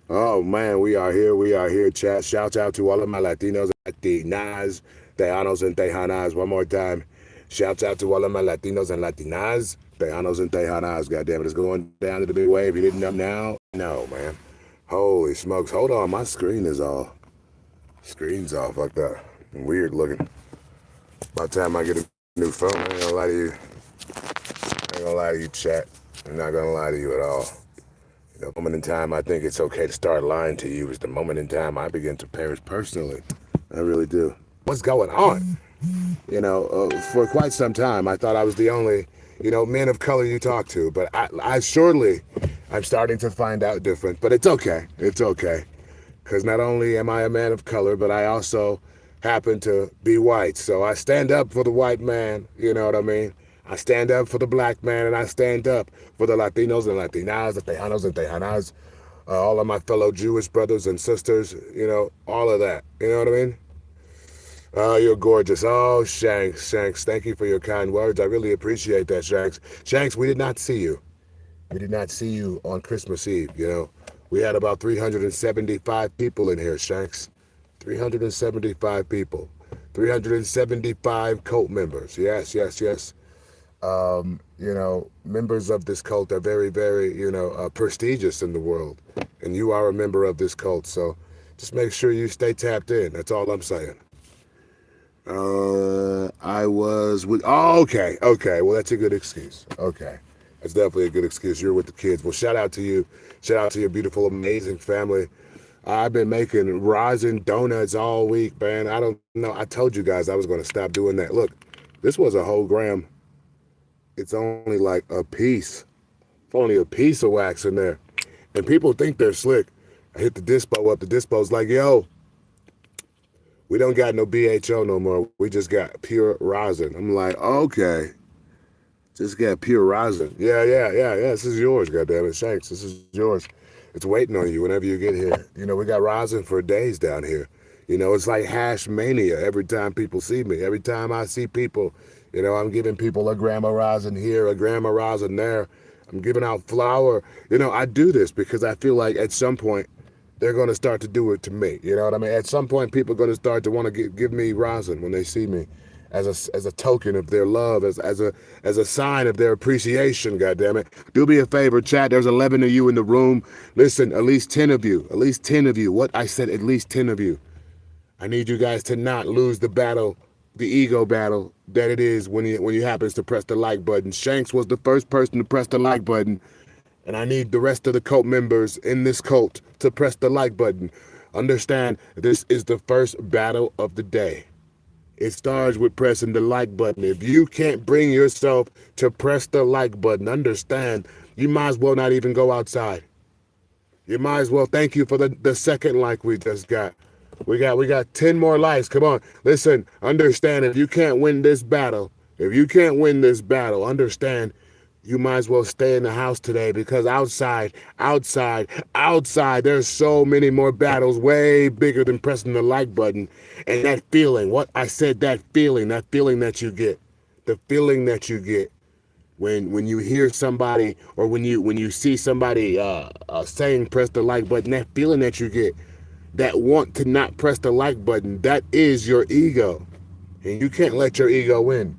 Oh man, we are here. We are here. Chat. Shout out to all of my Latinos and Latinas, Tejanos and Tejanas. One more time. Shout out to all of my Latinos and Latinas, Tejanos and Tejanas. God damn it, it's going down to the big wave. You didn't know now? No, man. Holy smokes. Hold on, my screen's all fucked up and weird looking. By the time I get a new phone, I ain't gonna lie to you. I ain't gonna lie to you, chat. I'm not gonna lie to you at all. The moment in time I think it's okay to start lying to you is the moment in time I begin to perish personally. I really do. What's going on? For quite some time, I thought I was the only, man of color you talk to, but I'm starting to find out different, but it's okay. It's okay. Because not only am I a man of color, but I also happen to be white. So I stand up for the white man, you know what I mean? I stand up for the black man, and I stand up for the Latinos and Latinas, the Tejanos and Tejanas, all of my fellow Jewish brothers and sisters, all of that. You know what I mean? Oh, you're gorgeous. Oh, Shanks, thank you for your kind words. I really appreciate that, Shanks. Shanks, we did not see you. We did not see you on Christmas Eve, We had about 375 people in here, Shanks. 375 people. 375 cult members. Yes. Members of this cult are very, very, prestigious in the world. And you are a member of this cult, so just make sure you stay tapped in. That's all I'm saying. I was with... Oh, okay. Well, that's a good excuse. Okay. That's definitely a good excuse. You're with the kids. Well, shout out to you. Shout out to your beautiful, amazing family. I've been making rosin donuts all week, man. I don't know. I told you guys I was going to stop doing that. Look, this was a whole gram. It's only like a piece. It's only a piece of wax in there. And people think they're slick. I hit the dispo up. The dispo's like, yo, we don't got no BHO no more. We just got pure rosin. I'm like, okay. Just got pure rosin. Yeah. This is yours, goddammit. Shanks, this is yours. It's waiting on you whenever you get here. We got rosin for days down here. It's like hash mania every time people see me. Every time I see people, I'm giving people a gram of rosin here, a gram of rosin there. I'm giving out flour. I do this because I feel like at some point they're going to start to do it to me. You know what I mean? At some point, people are going to start to want to give me rosin when they see me, as a token of their love, as a sign of their appreciation. Goddammit! Do me a favor, chat. There's 11 of you in the room. Listen, at least 10 of you. At least 10 of you. What I said, at least 10 of you. I need you guys to not lose the battle, the ego battle that it is when you happens to press the like button. Shanks was the first person to press the like button. And I need the rest of the cult members in this cult to press the like button. Understand, this is the first battle of the day. It starts with pressing the like button. If you can't bring yourself to press the like button, understand, you might as well not even go outside. You might as well thank you for the second like we just got. We got 10 more likes. Come on. Listen, understand, if you can't win this battle, understand, you might as well stay in the house today, because outside, there's so many more battles way bigger than pressing the like button. And that feeling, that feeling that you get, the feeling that you get when you hear somebody, or when you see somebody saying press the like button, that feeling that you get, that want to not press the like button, that is your ego. And you can't let your ego win.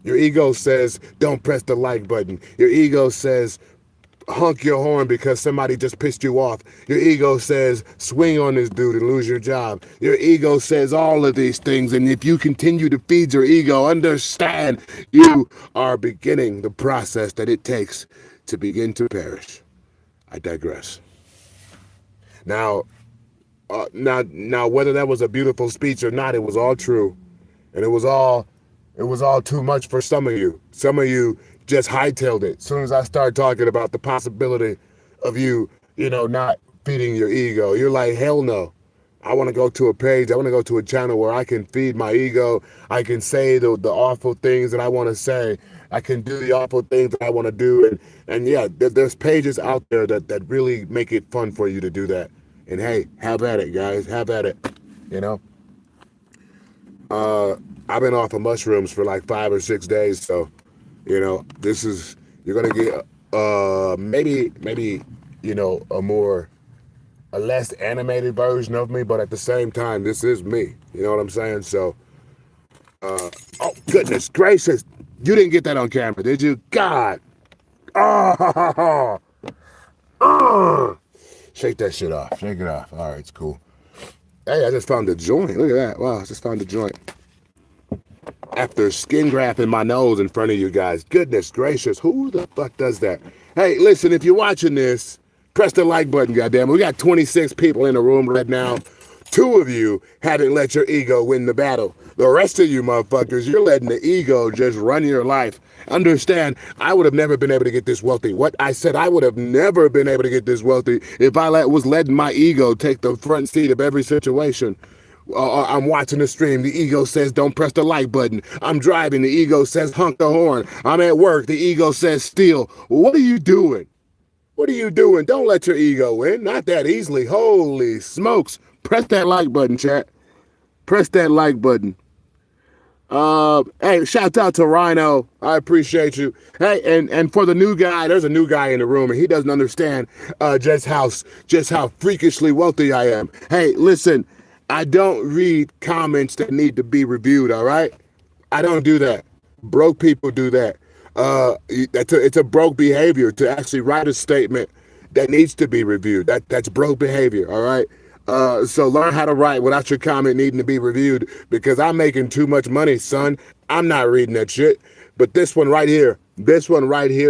Your ego says, don't press the like button. Your ego says, honk your horn because somebody just pissed you off. Your ego says, swing on this dude and lose your job. Your ego says all of these things. And if you continue to feed your ego, understand, you are beginning the process that it takes to begin to perish. I digress. Now, whether that was a beautiful speech or not, it was all true. And it was all too much for some of you. Some of you just hightailed it. As soon as I start talking about the possibility of you, not feeding your ego, you're like, hell no. I want to go to a page. I want to go to a channel where I can feed my ego. I can say the awful things that I want to say. I can do the awful things that I want to do. And yeah, there's pages out there that really make it fun for you to do that. And hey, have at it, guys. Have at it. I've been off of mushrooms for like 5 or 6 days, so You know, this is, you're gonna get maybe a less animated version of me, but at the same time, this is me. You know what I'm saying? So, oh goodness gracious, you didn't get that on camera, did you? God, oh, shake that shit off. Shake it off. All right, it's cool. Hey, I just found a joint. Look at that. Wow, I just found a joint. After skin grafting my nose in front of you guys. Goodness gracious, who the fuck does that? Hey, listen, if you're watching this, press the like button, goddamn. We got 26 people in the room right now. 2 of you haven't let your ego win the battle. The rest of you motherfuckers, you're letting the ego just run your life. Understand, I would have never been able to get this wealthy. What I said, I would have never been able to get this wealthy if I was letting my ego take the front seat of every situation. I'm watching the stream. The ego says, don't press the like button. I'm driving. The ego says, honk the horn. I'm at work. The ego says, steal. What are you doing? What are you doing? Don't let your ego win. Not that easily. Holy smokes. Press that like button, chat. Press that like button. Hey, shout out to Rhino. I appreciate you. Hey, and for the new guy, there's a new guy in the room, and he doesn't understand just how freakishly wealthy I am. Hey, listen, I don't read comments that need to be reviewed. All right, I don't do that. Broke people do that. It's a broke behavior to actually write a statement that needs to be reviewed. That's broke behavior. All right. So learn how to write without your comment needing to be reviewed, because I'm making too much money, son. I'm not reading that shit. But this one right here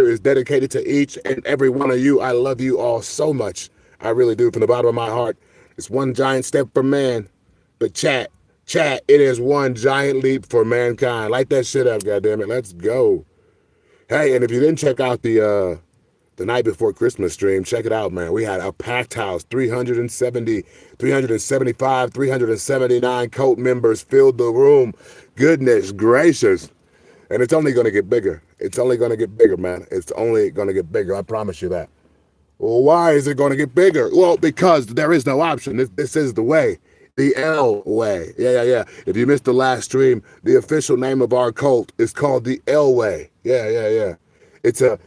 is dedicated to each and every one of you. I love you all so much. I really do, from the bottom of my heart. It's one giant step for man, but chat, it is one giant leap for mankind. Light that shit up, goddammit. Let's go. Hey, and if you didn't check out the night before Christmas stream, check it out, man. We had a packed house, 375, 379 cult members filled the room. Goodness gracious. And it's only going to get bigger. It's only going to get bigger, man. It's only going to get bigger. I promise you that. Well, why is it going to get bigger? Well, because there is no option. This is the way. The L way. Yeah. If you missed the last stream, the official name of our cult is called the L way. Yeah. It's a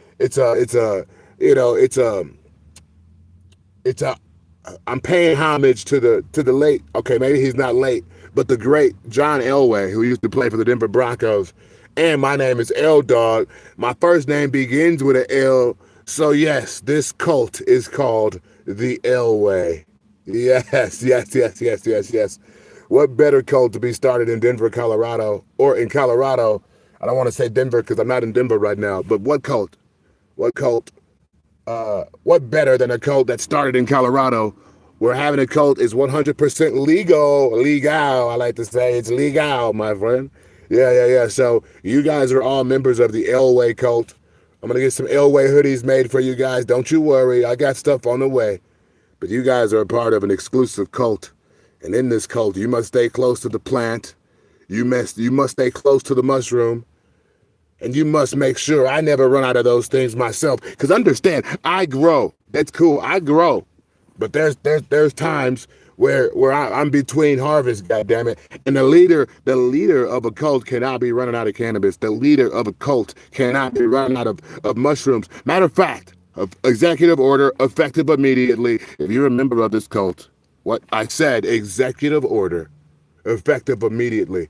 I'm paying homage to the late, okay, maybe he's not late, but the great John Elway, who used to play for the Denver Broncos. And my name is L Dog. My first name begins with an L. So yes, this cult is called the Elway. Yes. What better cult to be started in Denver, Colorado, or in Colorado? I don't want to say Denver because I'm not in Denver right now, but what cult? What better than a cult that started in Colorado, where having a cult is 100% legal, I like to say. It's legal, my friend. Yeah. So you guys are all members of the Elway cult. I'm going to get some Elway hoodies made for you guys. Don't you worry. I got stuff on the way. But you guys are a part of an exclusive cult. And in this cult, you must stay close to the plant. You must stay close to the mushroom. And you must make sure I never run out of those things myself. Because understand, I grow. That's cool. I grow. But there's times where I'm between harvests, goddammit. And the leader of a cult cannot be running out of cannabis. The leader of a cult cannot be running out of mushrooms. Matter of fact, executive order effective immediately. If you're a member of this cult, what I said, executive order effective immediately.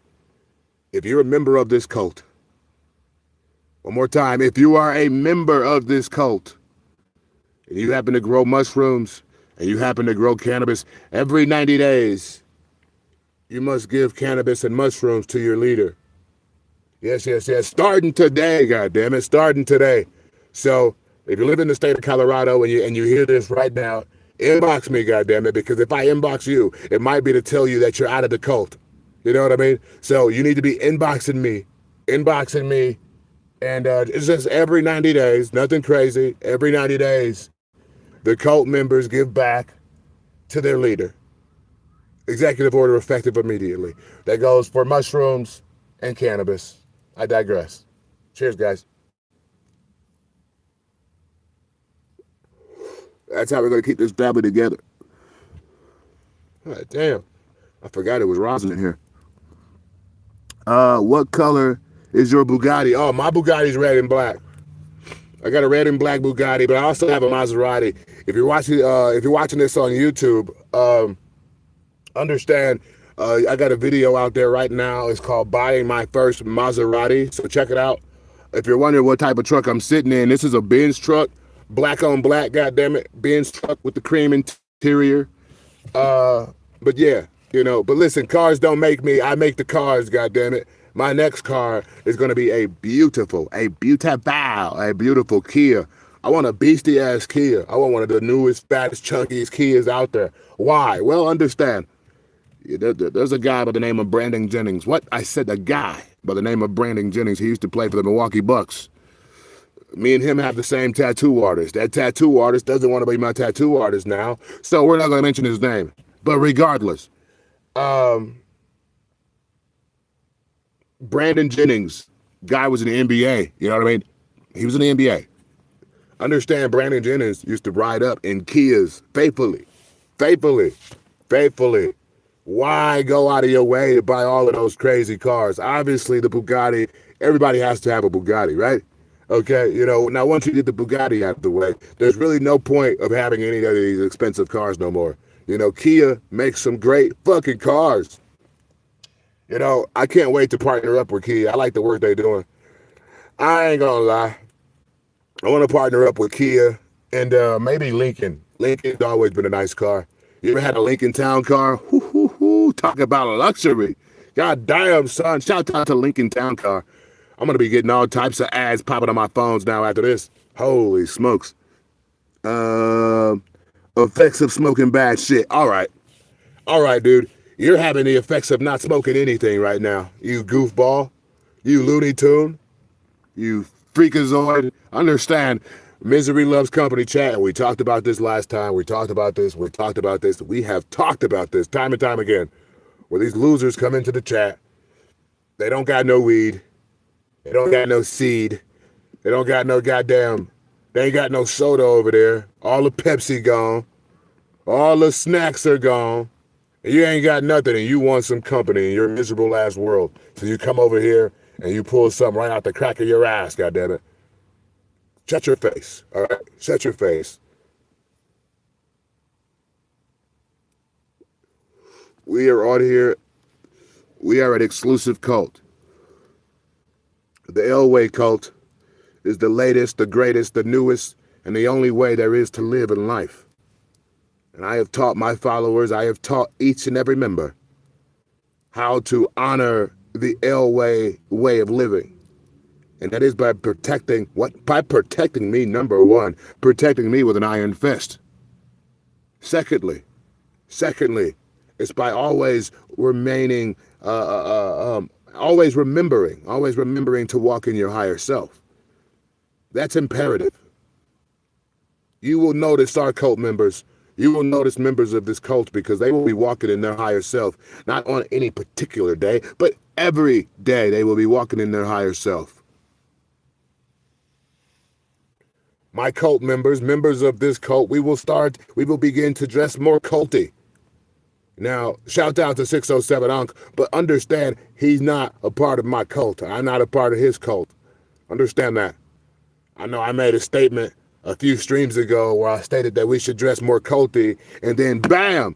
If you're a member of this cult, one more time, if you are a member of this cult and you happen to grow mushrooms and you happen to grow cannabis, every 90 days, you must give cannabis and mushrooms to your leader. Yes. Starting today, goddammit, starting today. So if you live in the state of Colorado and you hear this right now, inbox me, goddammit, because if I inbox you, it might be to tell you that you're out of the cult. You know what I mean? So you need to be inboxing me. And it's just every 90 days, nothing crazy. Every 90 days, the cult members give back to their leader. Executive order effective immediately. That goes for mushrooms and cannabis. I digress. Cheers, guys. That's how we're going to keep this family together. God damn. I forgot it was rosin in here. What color is your Bugatti? Oh, my Bugatti's red and black. I got a red and black Bugatti, but I also have a Maserati. If you're watching this on YouTube, understand I got a video out there right now. It's called Buying My First Maserati. So check it out. If you're wondering what type of truck I'm sitting in, this is a Benz truck, black on black, goddammit, Benz truck with the cream interior. But yeah, but listen, cars don't make me. I make the cars, goddammit. My next car is going to be a beautiful Kia. I want a beastie ass Kia. I want one of the newest, fattest, chunkiest Kias out there. Why? Well, understand. There's a guy by the name of Brandon Jennings. What? I said a guy by the name of Brandon Jennings. He used to play for the Milwaukee Bucks. Me and him have the same tattoo artist. That tattoo artist doesn't want to be my tattoo artist now, so we're not going to mention his name. But regardless, Brandon Jennings, guy was in the NBA. You know what I mean? He was in the NBA. Understand, Brandon Jennings used to ride up in Kias faithfully. Why go out of your way to buy all of those crazy cars? Obviously, the Bugatti, everybody has to have a Bugatti, right? Okay, now once you get the Bugatti out of the way, there's really no point of having any of these expensive cars no more. Kia makes some great fucking cars. I can't wait to partner up with Kia. I like the work they're doing. I ain't gonna lie. I want to partner up with Kia and maybe Lincoln. Lincoln's always been a nice car. You ever had a Lincoln Town car? Talk about luxury. God damn, son. Shout out to Lincoln Town car. I'm going to be getting all types of ads popping on my phones now after this. Holy smokes. Effects of smoking bad shit. All right, dude. You're having the effects of not smoking anything right now. You goofball. You Looney Tune. You freakazoid. Understand, misery loves company, chat. And we talked about this last time. We talked about this. We have talked about this time and time again. Where these losers come into the chat. They don't got no weed. They don't got no seed. They don't got no goddamn. They ain't got no soda over there. All the Pepsi gone. All the snacks are gone. And you ain't got nothing and you want some company in your miserable ass world. So you come over here and you pull something right out the crack of your ass, goddammit. Shut your face, all right? Shut your face. We are on here. We are an exclusive cult. The Elway cult is the latest, the greatest, the newest, and the only way there is to live in life. And I have taught my followers, I have taught each and every member how to honor the Elway way of living. And that is by protecting By protecting me, number one, protecting me with an iron fist. Secondly, it's by always remaining, always remembering to walk in your higher self. That's imperative. You will notice our cult members. You will notice members of this cult because they will be walking in their higher self, not on any particular day, but every day they will be walking in their higher self. My cult members of this cult, we will begin to dress more culty. Now, shout out to 607 Unc, but understand he's not a part of my cult. I'm not a part of his cult. Understand that. I know I made a statement a few streams ago where I stated that we should dress more culty, and then bam,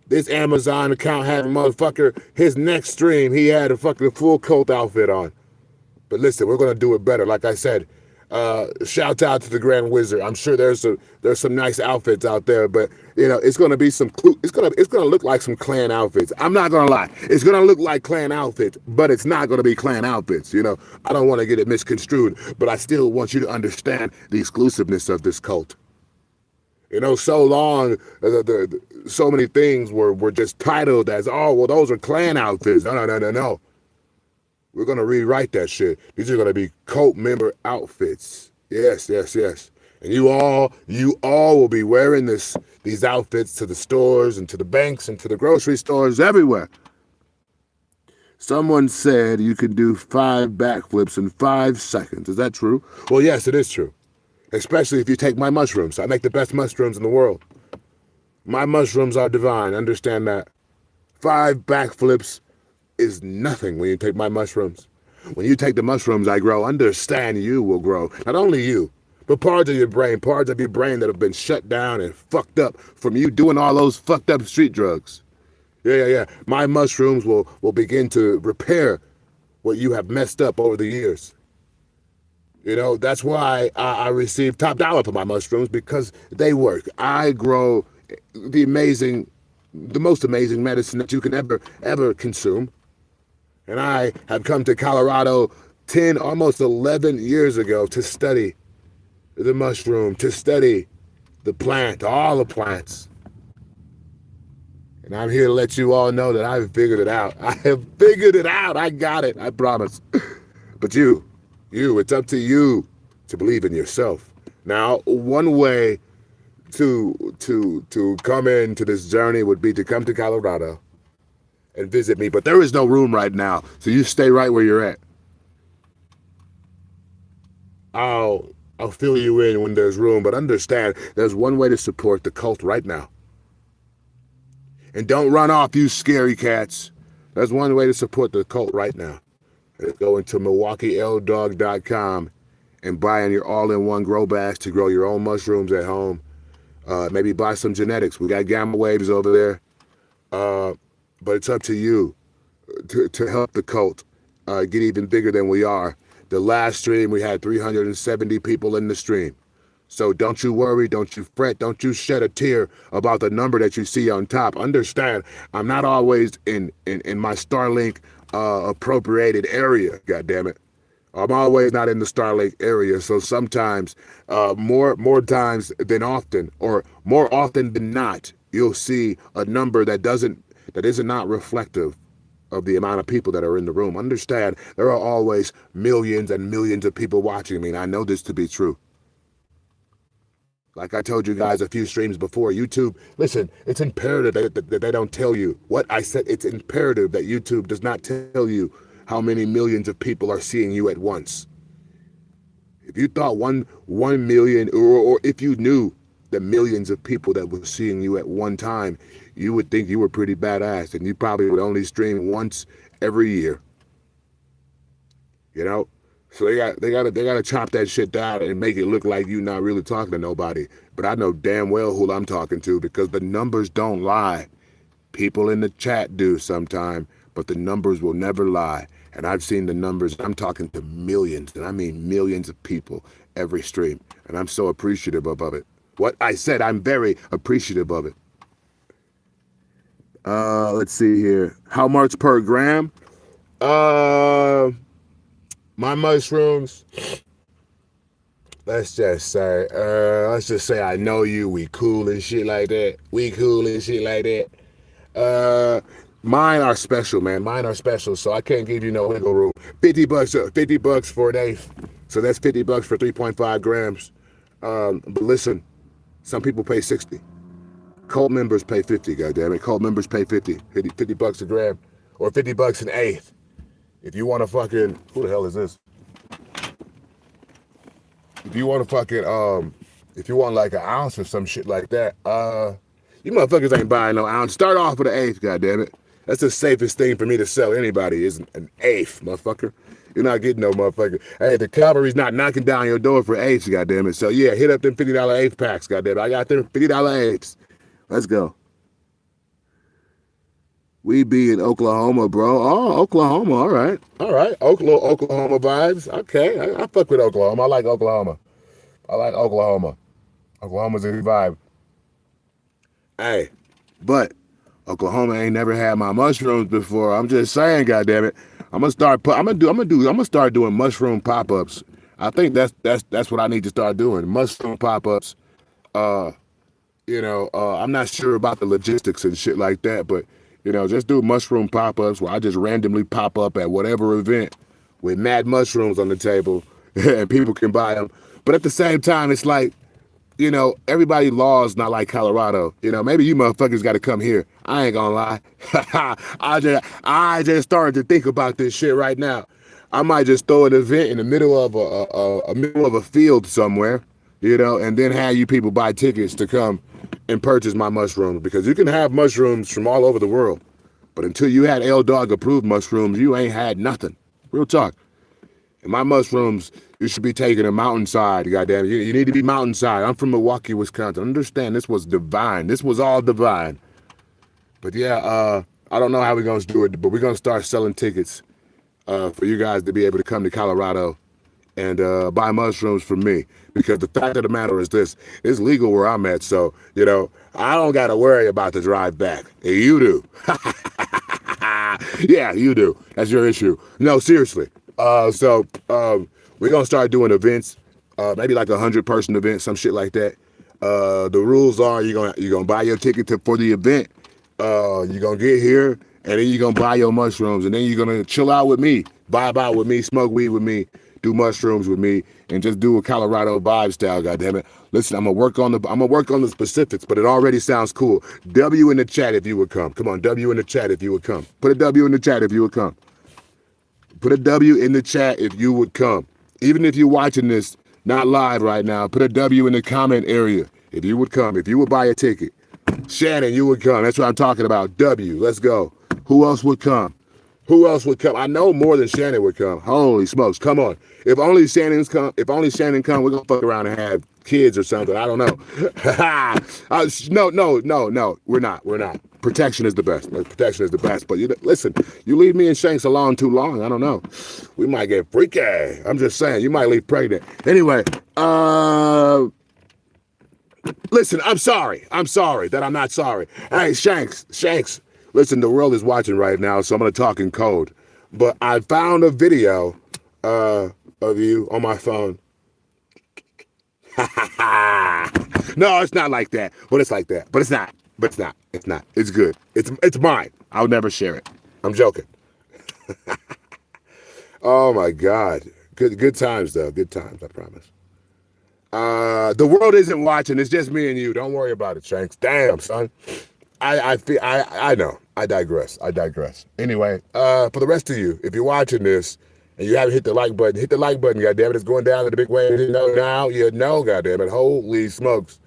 this Amazon account had a motherfucker, his next stream, he had a fucking full cult outfit on. But listen, we're going to do it better. Like I said, shout out to the Grand Wizard. I'm sure there's some nice outfits out there, but it's going to be it's going to look like some clan outfits. I'm not going to lie. It's going to look like clan outfits, but it's not going to be clan outfits. I don't want to get it misconstrued, but I still want you to understand the exclusiveness of this cult. So long, so many things were just titled as, oh, well, those are clan outfits. No. We're going to rewrite that shit. These are going to be cult member outfits. Yes. And you all will be wearing these outfits to the stores and to the banks and to the grocery stores everywhere. Someone said you could do 5 backflips in 5 seconds. Is that true? Well, yes, it is true. Especially if you take my mushrooms. I make the best mushrooms in the world. My mushrooms are divine. Understand that. 5 backflips is nothing when you take my mushrooms. When you take the mushrooms I grow, understand you will grow. Not only you, but parts of your brain that have been shut down and fucked up from you doing all those fucked up street drugs. Yeah. My mushrooms will begin to repair what you have messed up over the years. You know, that's why I receive top dollar for my mushrooms, because they work. I grow the most amazing medicine that you can ever consume. And I have come to Colorado 10, almost 11 years ago to study the mushroom, to study the plant, all the plants. And I'm here to let you all know that I've figured it out. I have figured it out. I got it. I promise. But you, it's up to you to believe in yourself. Now, one way to come into this journey would be to come to Colorado and visit me. But there is no room right now, so you stay right where you're at. I'll fill you in when there's room, but understand there's one way to support the cult right now. And don't run off, you scary cats. There's one way to support the cult right now. Go into MilwaukeeLDog.com and buy in your all-in-one grow bags to grow your own mushrooms at home. Maybe buy some genetics. We got gamma waves over there. But it's up to you to help the cult get even bigger than we are. The last stream, we had 370 people in the stream. So don't you worry, don't you fret, don't you shed a tear about the number that you see on top. Understand, I'm not always in my Starlink appropriated area, goddammit. I'm always not in the Starlink area, so sometimes, more times than often, or more often than not, you'll see a number that is not reflective of the amount of people that are in the room. Understand, there are always millions and millions of people watching me, and I know this to be true. Like I told you guys a few streams before, YouTube, listen, it's imperative that they don't tell you what I said. It's imperative that YouTube does not tell you how many millions of people are seeing you at once. If you thought 1 million, or if you knew the millions of people that were seeing you at one time, you would think you were pretty badass, and you probably would only stream once every year. You know? So they gotta chop that shit down and make it look like you not really talking to nobody. But I know damn well who I'm talking to, because the numbers don't lie. People in the chat do sometime, but the numbers will never lie. And I've seen the numbers. I'm talking to millions, and I mean millions of people every stream. And I'm so appreciative of it. What I said, I'm very appreciative of it. Let's see here. How much per gram? My mushrooms, let's just say I know you, we cool and shit like that. Mine are special, man. Mine are special, so I can't give you no wiggle room. $50 for an eighth. So that's $50 for 3.5 grams. But listen, some people pay 60. Cult members pay 50, goddammit. Cult members pay 50 bucks a gram, or 50 bucks an eighth. If you want to fucking, who the hell is this? If you want to fucking, if you want like an ounce or some shit like that, you motherfuckers ain't buying no ounce. Start off with an eighth, goddammit. That's the safest thing for me to sell anybody is an eighth, motherfucker. You're not getting no motherfucker. Hey, the cavalry's not knocking down your door for eighths, goddammit. So yeah, hit up them $50 eighth packs, goddammit. I got them $50 eighths. Let's go. We be in Oklahoma, bro. Oh, Oklahoma. All right. Oklahoma vibes. Okay. I fuck with Oklahoma. I like Oklahoma. Oklahoma's a good vibe. Hey, but Oklahoma ain't never had my mushrooms before. I'm just saying, goddammit. I'm gonna start doing mushroom pop-ups. I think that's what I need to start doing. Mushroom pop-ups. I'm not sure about the logistics and shit like that, but just do mushroom pop-ups where I just randomly pop up at whatever event with mad mushrooms on the table and people can buy them. But at the same time, it's like, everybody law is not like Colorado. Maybe you motherfuckers got to come here. I ain't gonna lie. I just started to think about this shit right now. I might just throw an event in the middle of a field somewhere, and then have you people buy tickets to come and purchase my mushrooms, because you can have mushrooms from all over the world, but until you had L Dog approved mushrooms, you ain't had nothing. Real talk. And my mushrooms, you should be taking a mountainside, goddamn. You need to be mountainside. I'm from Milwaukee, Wisconsin. Understand, this was divine. This was all divine. But yeah, I don't know how we're going to do it, but we're going to start selling tickets for you guys to be able to come to Colorado and buy mushrooms from me. Because the fact of the matter is this, it's legal where I'm at. So, you know, I don't got to worry about the drive back. You do. Yeah, you do. That's your issue. No, seriously. So we're going to start doing events, maybe like 100-person event, some shit like that. The rules are you're gonna buy your ticket for the event. You're going to get here, and then you're going to buy your mushrooms, and then you're going to chill out with me, vibe out with me, smoke weed with me, do mushrooms with me, and just do a Colorado vibe style, goddammit. Listen, I'm gonna work on the specifics, but it already sounds cool. W in the chat if you would come. Come on, W in the chat if you would come. Put a W in the chat if you would come. Put a W in the chat if you would come. Even if you're watching this not live right now, put a W in the comment area if you would come. If you would buy a ticket. Shannon, you would come. That's what I'm talking about. W, let's go. Who else would come? Who else would come? I know more than Shannon would come. Holy smokes, come on. If only Shannon come, we're gonna fuck around and have kids or something. I don't know. No, we're not. Protection is the best. Protection is the best. But listen, you leave me and Shanks alone too long, I don't know. We might get freaky. I'm just saying, you might leave pregnant. Anyway, listen, I'm sorry that I'm not sorry. Hey, Shanks. Listen, the world is watching right now, so I'm going to talk in code. But I found a video of you on my phone. No, it's not like that. But it's like that. But it's not. It's good. It's mine. I'll never share it. I'm joking. Oh, my God. Good times, though. Good times, I promise. The world isn't watching. It's just me and you. Don't worry about it, Shanks. Damn, son. I know. I digress. Anyway, for the rest of you, if you're watching this and you haven't hit the like button, goddammit. It's going down in the big way. You know now, goddammit. Holy smokes.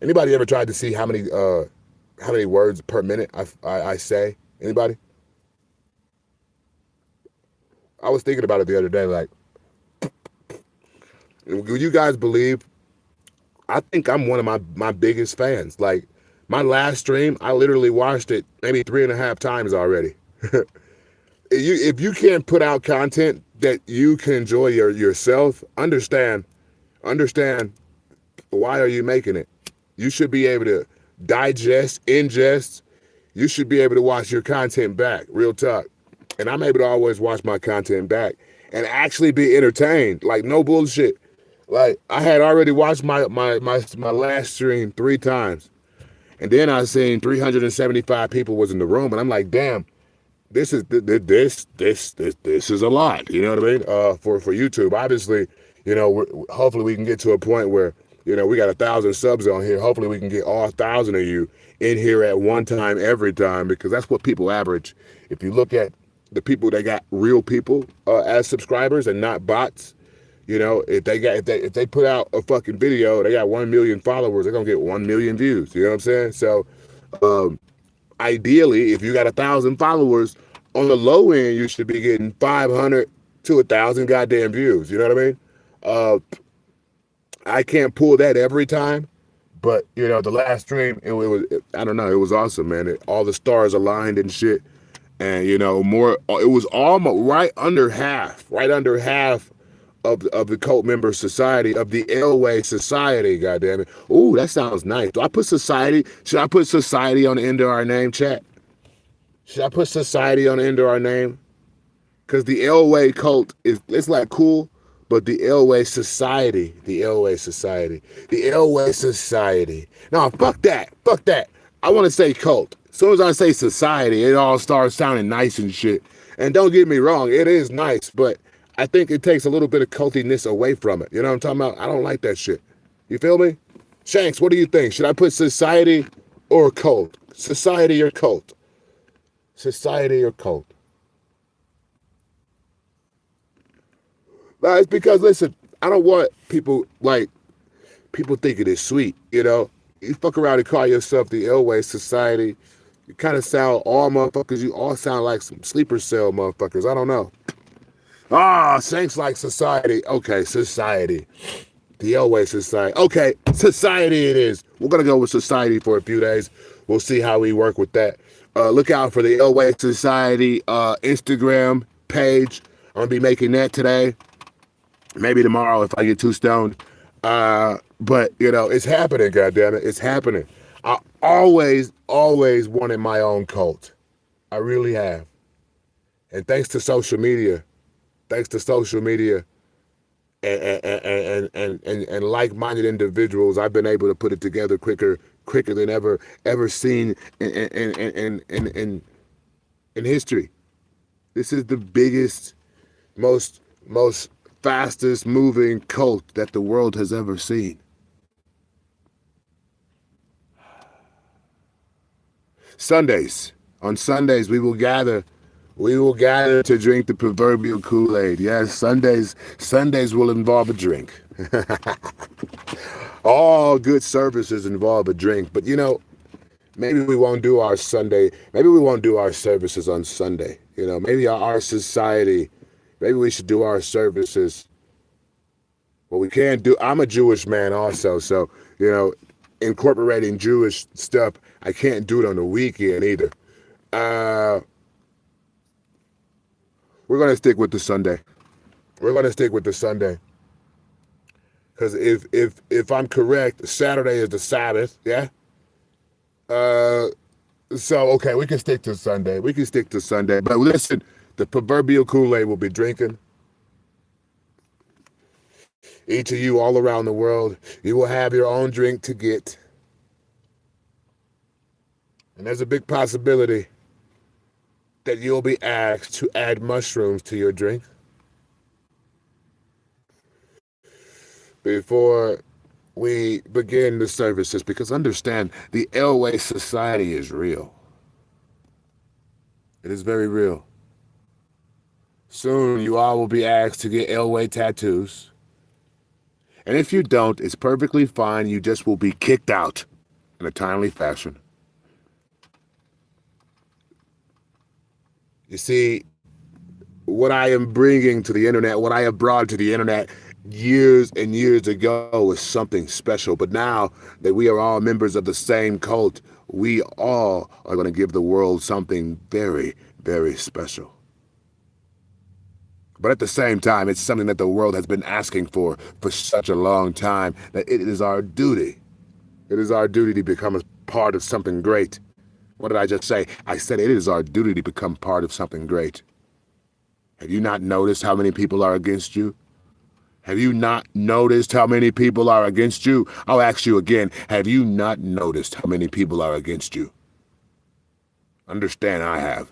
Anybody ever tried to see how many words per minute I say? Anybody? I was thinking about it the other day, like, would you guys believe, I think I'm one of my biggest fans. Like, my last stream, I literally watched it maybe 3.5 times already. If you can't put out content that you can enjoy yourself, understand why are you making it? You should be able to ingest. You should be able to watch your content back, real talk. And I'm able to always watch my content back and actually be entertained, like no bullshit. Like, I had already watched my last stream 3 times. And then I seen 375 people was in the room, and I'm like, damn, this is a lot. You know what I mean? For YouTube, obviously, you know, hopefully we can get to a point where, you know, we got 1,000 subs on here. Hopefully we can get all 1,000 of you in here at one time, every time, because that's what people average. If you look at the people that got real people as subscribers and not bots, you know, if they put out a fucking video, they got 1 million followers, they're gonna get 1 million views. You know what I'm saying? So, ideally, if you got 1,000 followers, on the low end, you should be getting 500 to 1,000 goddamn views. You know what I mean? I can't pull that every time, but you know, the last stream, it was I don't know, it was awesome, man. All the stars aligned and shit, and you know, it was almost right under half of the cult member society, of the Elway society, goddammit. Ooh, that sounds nice. Do I put society? Should I put society on the end of our name, chat? Should I put society on the end of our name? Because the Elway cult it's like cool, but the Elway society. No, fuck that. I want to say cult. As soon as I say society, it all starts sounding nice and shit. And don't get me wrong, it is nice, but I think it takes a little bit of cultiness away from it. You know what I'm talking about? I don't like that shit. You feel me? Shanks, what do you think? Should I put society or cult? Society or cult? Society or cult? It's because, listen, I don't want people thinking it's sweet, you know? You fuck around and call yourself the Elway Society. You kind of sound, all motherfuckers, you all sound like some sleeper cell motherfuckers. I don't know. Ah, Saints like society. Okay, society. The Elway Society. Okay, society it is. We're going to go with society for a few days. We'll see how we work with that. Look out for the Elway Society Instagram page. I'm going to be making that today. Maybe tomorrow if I get too stoned. But, you know, it's happening, goddammit. It's happening. I always wanted my own cult. I really have. And thanks to social media, and like-minded individuals, I've been able to put it together quicker than ever seen in history. This is the biggest, most fastest moving cult that the world has ever seen. On Sundays we will gather to drink the proverbial Kool-Aid. Yes, Sundays will involve a drink. All good services involve a drink, but you know, maybe we won't do our services on Sunday. You know, maybe our society, maybe we should do our services. Well, we can't do, I'm a Jewish man also, so, you know, incorporating Jewish stuff, I can't do it on the weekend either. We're going to stick with the Sunday. Because if I'm correct, Saturday is the Sabbath, yeah? So, okay, we can stick to Sunday. But listen, the proverbial Kool-Aid we'll be drinking. Each of you all around the world, you will have your own drink to get. And there's a big possibility that you'll be asked to add mushrooms to your drink before we begin the services, because understand, the Elway Society is real. It is very real. Soon you all will be asked to get Elway tattoos. And if you don't, it's perfectly fine. You just will be kicked out in a timely fashion. You see, what I am bringing to the internet, what I have brought to the internet years and years ago is something special. But now that we are all members of the same cult, we all are going to give the world something very, very special. But at the same time, it's something that the world has been asking for such a long time that it is our duty. It is our duty to become a part of something great. What did I just say? I said it is our duty to become part of something great. Have you not noticed how many people are against you? Have you not noticed how many people are against you? I'll ask you again. Have you not noticed how many people are against you? Understand, I have.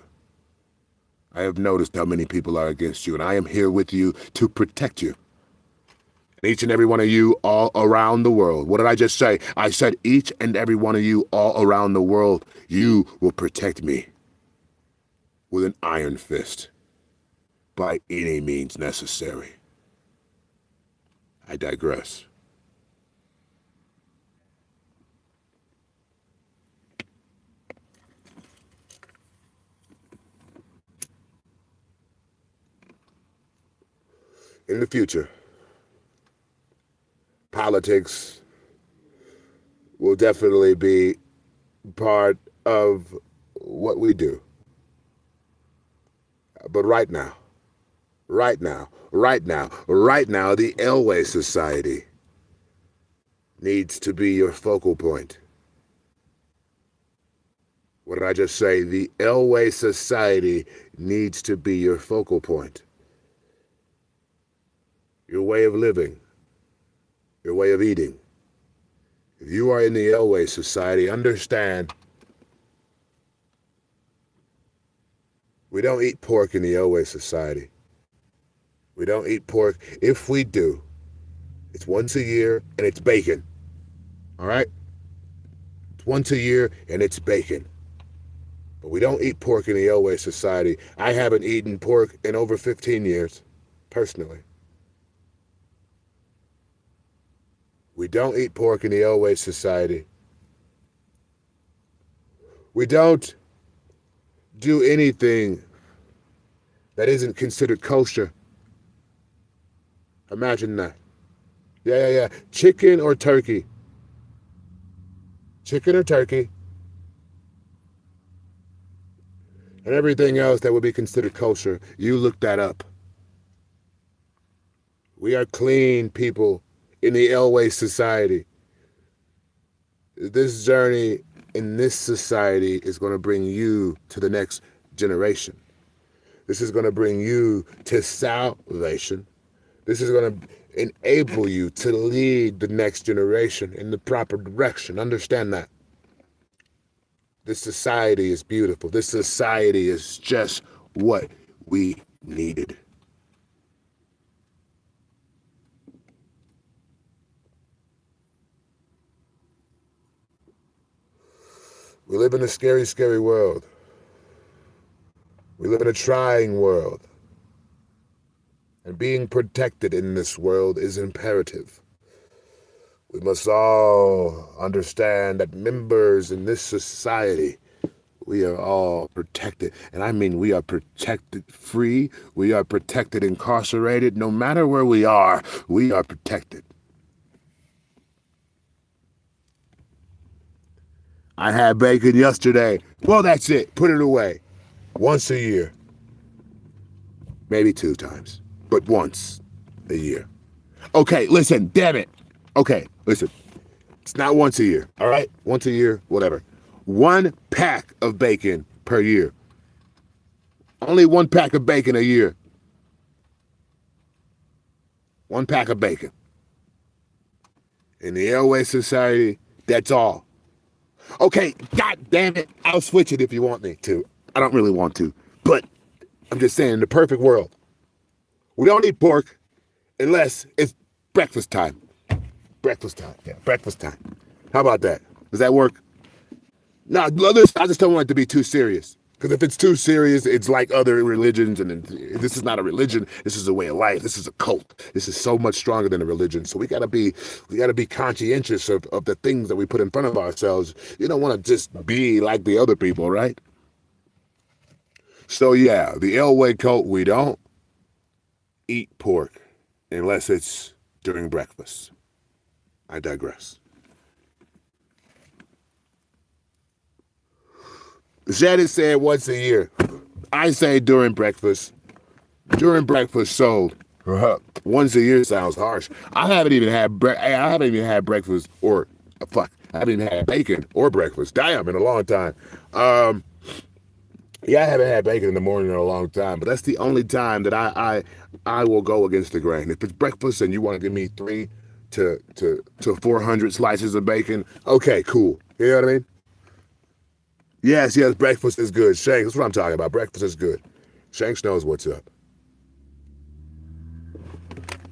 I have noticed how many people are against you, and I am here with you to protect you. And each and every one of you all around the world. What did I just say? I said each and every one of you all around the world, you will protect me with an iron fist by any means necessary. I digress. In the future, politics will definitely be part of what we do. But right now, the Elway Society needs to be your focal point. What did I just say? The Elway Society needs to be your focal point. Your way of living, your way of eating. If you are in the Elway Society, understand we don't eat pork in the Elway Society. We don't eat pork. If we do, it's once a year and it's bacon. All right? It's once a year and it's bacon. But we don't eat pork in the Elway Society. I haven't eaten pork in over 15 years, personally. We don't eat pork in the Elway Society. We don't do anything that isn't considered kosher Imagine that. Yeah. Chicken or turkey? Chicken or turkey? And everything else that would be considered kosher. You look that up. We are clean people in the Elway society. This journey in this society is going to bring you to the next generation. This is going to bring you to salvation. This is going to enable you to lead the next generation in the proper direction. Understand that. This society is beautiful. This society is just what we needed. We live in a scary, scary world. We live in a trying world. And being protected in this world is imperative. We must all understand that members in this society, we are all protected. And I mean, we are protected free. We are protected incarcerated. No matter where we are protected. I had bacon yesterday. Well, that's it. Put it away. Once a year. Maybe 2 times. But once a year. Okay, listen, damn it. Okay, listen. It's not once a year, all right? Once a year, whatever. 1 pack of bacon per year. Only 1 pack of bacon a year. 1 pack of bacon. In the Elway Society, that's all. Okay, god damn it. I'll switch it if you want me to. I don't really want to. But I'm just saying, in the perfect world, we don't eat pork unless it's breakfast time. Breakfast time. Yeah, breakfast time. How about that? Does that work? No, I just don't want it to be too serious. Because if it's too serious, it's like other religions, and this is not a religion. This is a way of life. This is a cult. This is so much stronger than a religion. So we gotta be conscientious of the things that we put in front of ourselves. You don't want to just be like the other people, right? So yeah, the Elway cult, we don't eat pork unless it's during breakfast. I digress. Shannon said once a year. I say during breakfast. During breakfast sold. Once a year sounds harsh. I haven't even had breakfast or I haven't even had bacon or breakfast. Damn, in a long time. Yeah, I haven't had bacon in the morning in a long time, but that's the only time that I will go against the grain. If it's breakfast and you want to give me 3 to 400 slices of bacon, okay, cool. You know what I mean? Yes, breakfast is good. Shanks, that's what I'm talking about. Breakfast is good. Shanks knows what's up.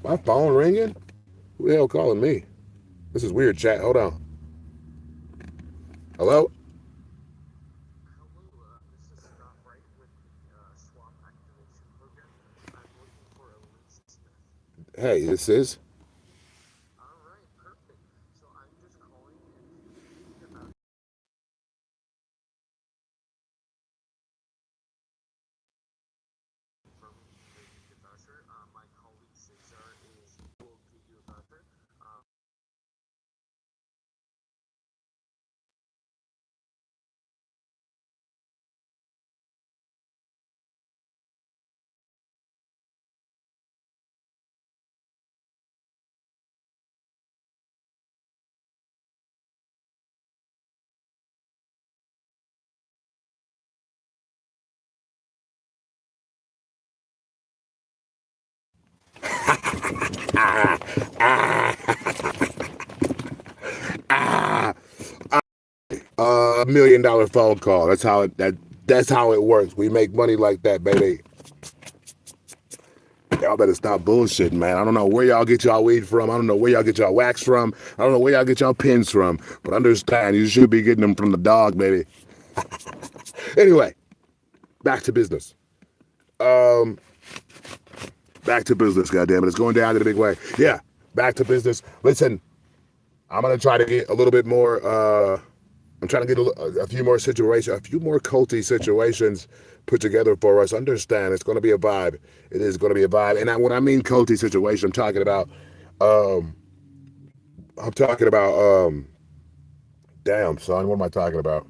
My phone ringing? Who the hell calling me? This is weird, chat. Hold on. Hello? Hey, this is? $1 million phone call. That's how it works. We make money like that, baby. Y'all better stop bullshitting, man. I don't know where y'all get y'all weed from. I don't know where y'all get y'all wax from. I don't know where y'all get y'all pins from. But understand, you should be getting them from the dog, baby. Anyway, back to business. Back to business, goddammit. It's going down in a big way. Yeah, back to business. Listen, I'm going to try to get a little bit more, I'm trying to get a few more situations, a few more culty situations put together for us. Understand, it's going to be a vibe. It is going to be a vibe. And when I mean culty situation, I'm talking about, damn, son, what am I talking about?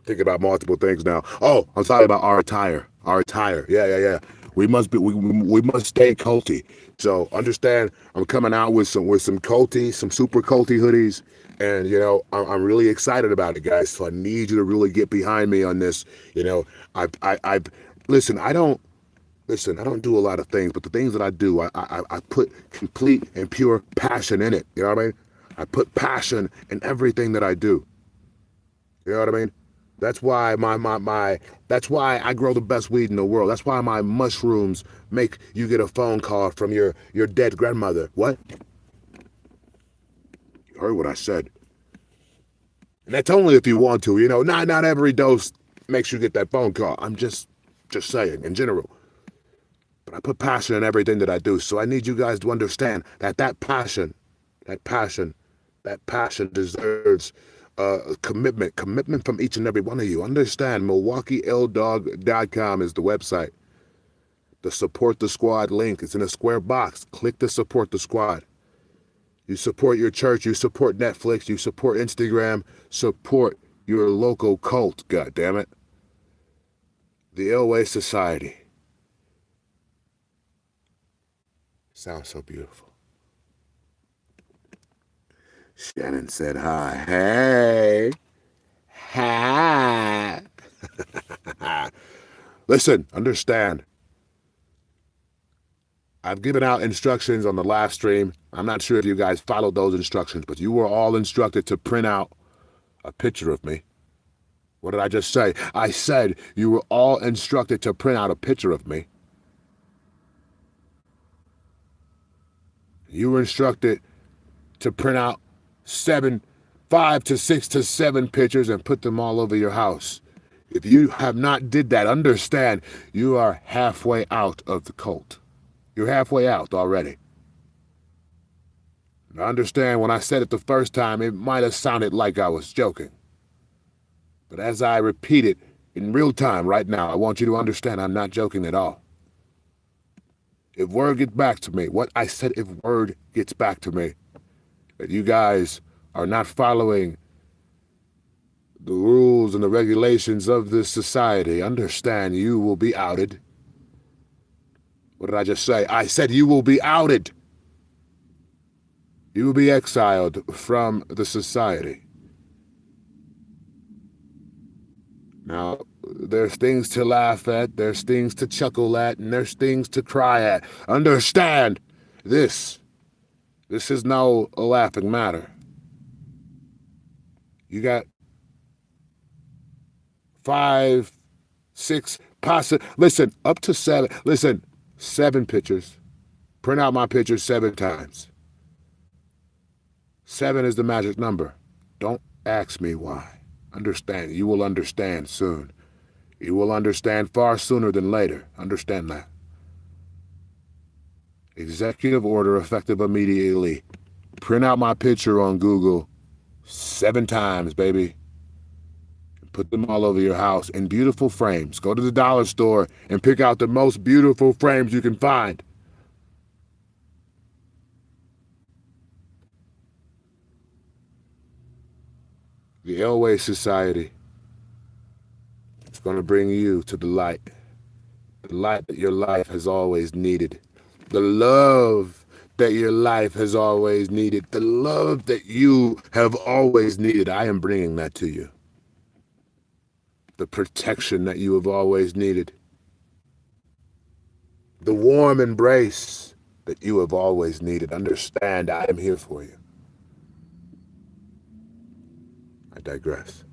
Thinking about multiple things now. Oh, I'm talking about our attire. Our attire. Yeah. We must stay culty. So understand, I'm coming out with some culty, some super culty hoodies, and you know, I'm really excited about it, guys. So I need you to really get behind me on this. You know, I listen. I don't do a lot of things, but the things that I do, I put complete and pure passion in it. You know what I mean? I put passion in everything that I do. You know what I mean? That's why that's why I grow the best weed in the world. That's why my mushrooms make you get a phone call from your dead grandmother. What? You heard what I said. And that's only if you want to, you know, not every dose makes you get that phone call. I'm just saying in general. But I put passion in everything that I do. So I need you guys to understand that passion deserves commitment from each and every one of you. Understand, MilwaukeeLDog.com is the website. The Support the Squad link is in a square box. Click the Support the Squad. You support your church, you support Netflix, you support Instagram, support your local cult, goddammit. The Elway Society. Sounds so beautiful. Shannon said hi. Hey. Hi. Listen, understand. I've given out instructions on the live stream. I'm not sure if you guys followed those instructions, but you were all instructed to print out a picture of me. What did I just say? I said you were all instructed to print out a picture of me. You were instructed to print out 5 to 6 to 7 pictures and put them all over your house. If you have not did that, understand you are halfway out of the cult. You're halfway out already. Now understand, when I said it the first time, it might have sounded like I was joking. But as I repeat it in real time right now, I want you to understand I'm not joking at all. If word gets back to me, what I said, if word gets back to me, that you guys are not following the rules and the regulations of this society, understand you will be outed. What did I just say? I said you will be outed. You will be exiled from the society. Now, there's things to laugh at, there's things to chuckle at, and there's things to cry at. Understand this. This is no laughing matter. You got 5, 6, listen, up to 7. Listen, 7 pictures. Print out my pictures 7 times. 7 is the magic number. Don't ask me why. Understand. You will understand soon. You will understand far sooner than later. Understand that. Executive order effective immediately. Print out my picture on Google 7 times, baby. Put them all over your house in beautiful frames. Go to the dollar store and pick out the most beautiful frames you can find. The Elway Society is going to bring you to the light that your life has always needed, the love that your life has always needed, the love that you have always needed. I am bringing that to you. The protection that you have always needed, the warm embrace that you have always needed. Understand, I am here for you. I digress.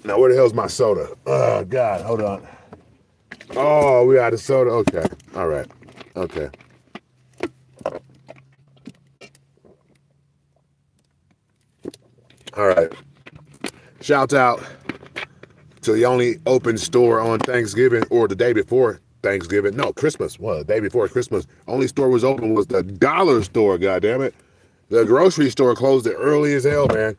Now, where the hell's my soda? Oh, God, hold on. Oh, we out of soda? Okay, all right, okay. All right. Shout out to the only open store on Thanksgiving or the day before Thanksgiving. No, Christmas. Well, the day before Christmas. Only store was open was the dollar store, goddammit. The grocery store closed it early as hell, man.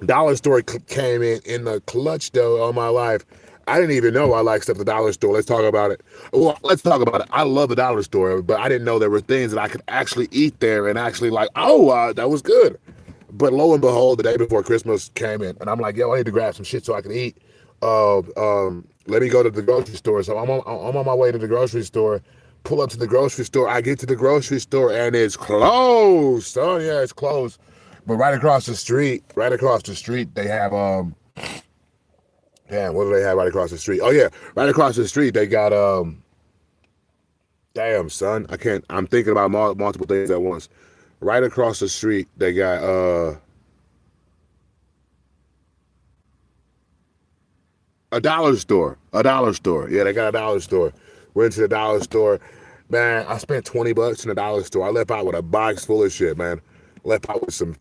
Dollar store came in the clutch, though, all my life. I didn't even know I liked stuff at the dollar store. Let's talk about it. Well, let's talk about it. I love the dollar store, but I didn't know there were things that I could actually eat there and actually like, that was good. But lo and behold, the day before Christmas came in, and I'm like, yo, I need to grab some shit so I can eat. Let me go to the grocery store. So I'm on my way to the grocery store. Pull up to the grocery store. I get to the grocery store and it's closed. Oh yeah, it's closed. But right across the street, they have damn, what do they have right across the street? Oh yeah, right across the street they got damn son, I'm thinking about multiple things at once. Right across the street they got a dollar store. Yeah, they got a dollar store. Went to the dollar store. Man, I spent $20 in the dollar store. I left out with a box full of shit, man. Left out with some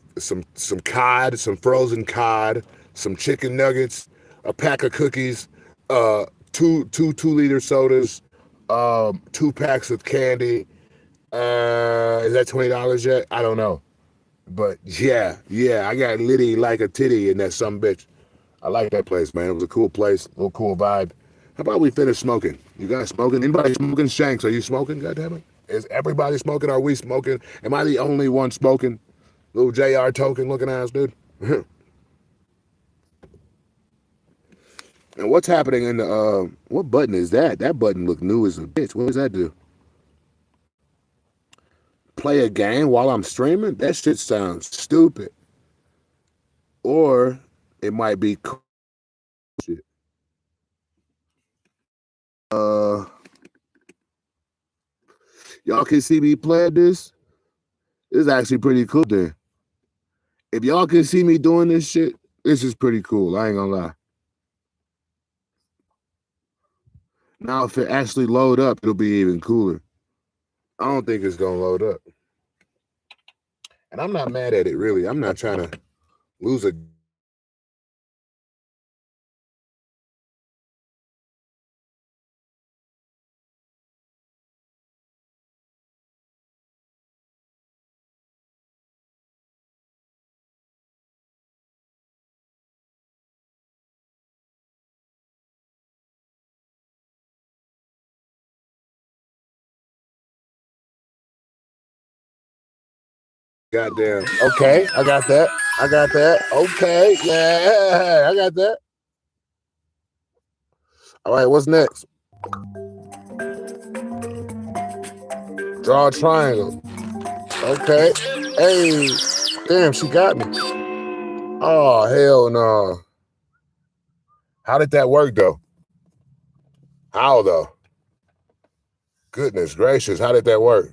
cod, some frozen cod, some chicken nuggets, a pack of cookies, two 2-liter sodas, 2 packs of candy. Is that $20 yet? I don't know. But yeah, I got litty like a titty in that sumbitch. I like that place, man. It was a cool place, a little cool vibe. How about we finish smoking? You guys smoking? Anybody smoking? Shanks, are you smoking? Goddammit. Is everybody smoking? Are we smoking? Am I the only one smoking? Little JR token looking ass dude. And what's happening in the what button is that? That button look new as a bitch. What does that do? Play a game while I'm streaming? That shit sounds stupid. Or it might be cool shit. Y'all can see me playing this. This is actually pretty cool then. If y'all can see me doing this shit, this is pretty cool. I ain't gonna lie. Now, if it actually load up, it'll be even cooler. I don't think it's gonna load up. And I'm not mad at it, really. I'm not trying to lose a goddamn. Okay, I got that. Okay, yeah, I got that. All right, what's next? Draw a triangle. Okay. Hey, damn, she got me. Oh, hell no. How did that work, though? How, though? Goodness gracious, how did that work?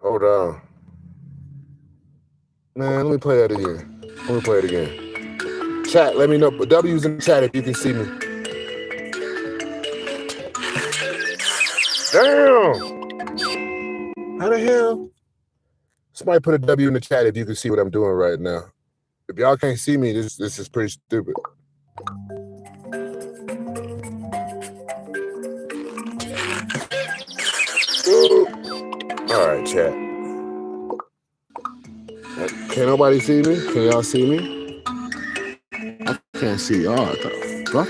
Hold on. Man, let me play that again. Chat, let me know. W's in the chat if you can see me. Damn! How the hell? Somebody put a W in the chat if you can see what I'm doing right now. If y'all can't see me, this is pretty stupid. Ooh. All right, chat. Can nobody see me? Can y'all see me? I can't see y'all. What the fuck?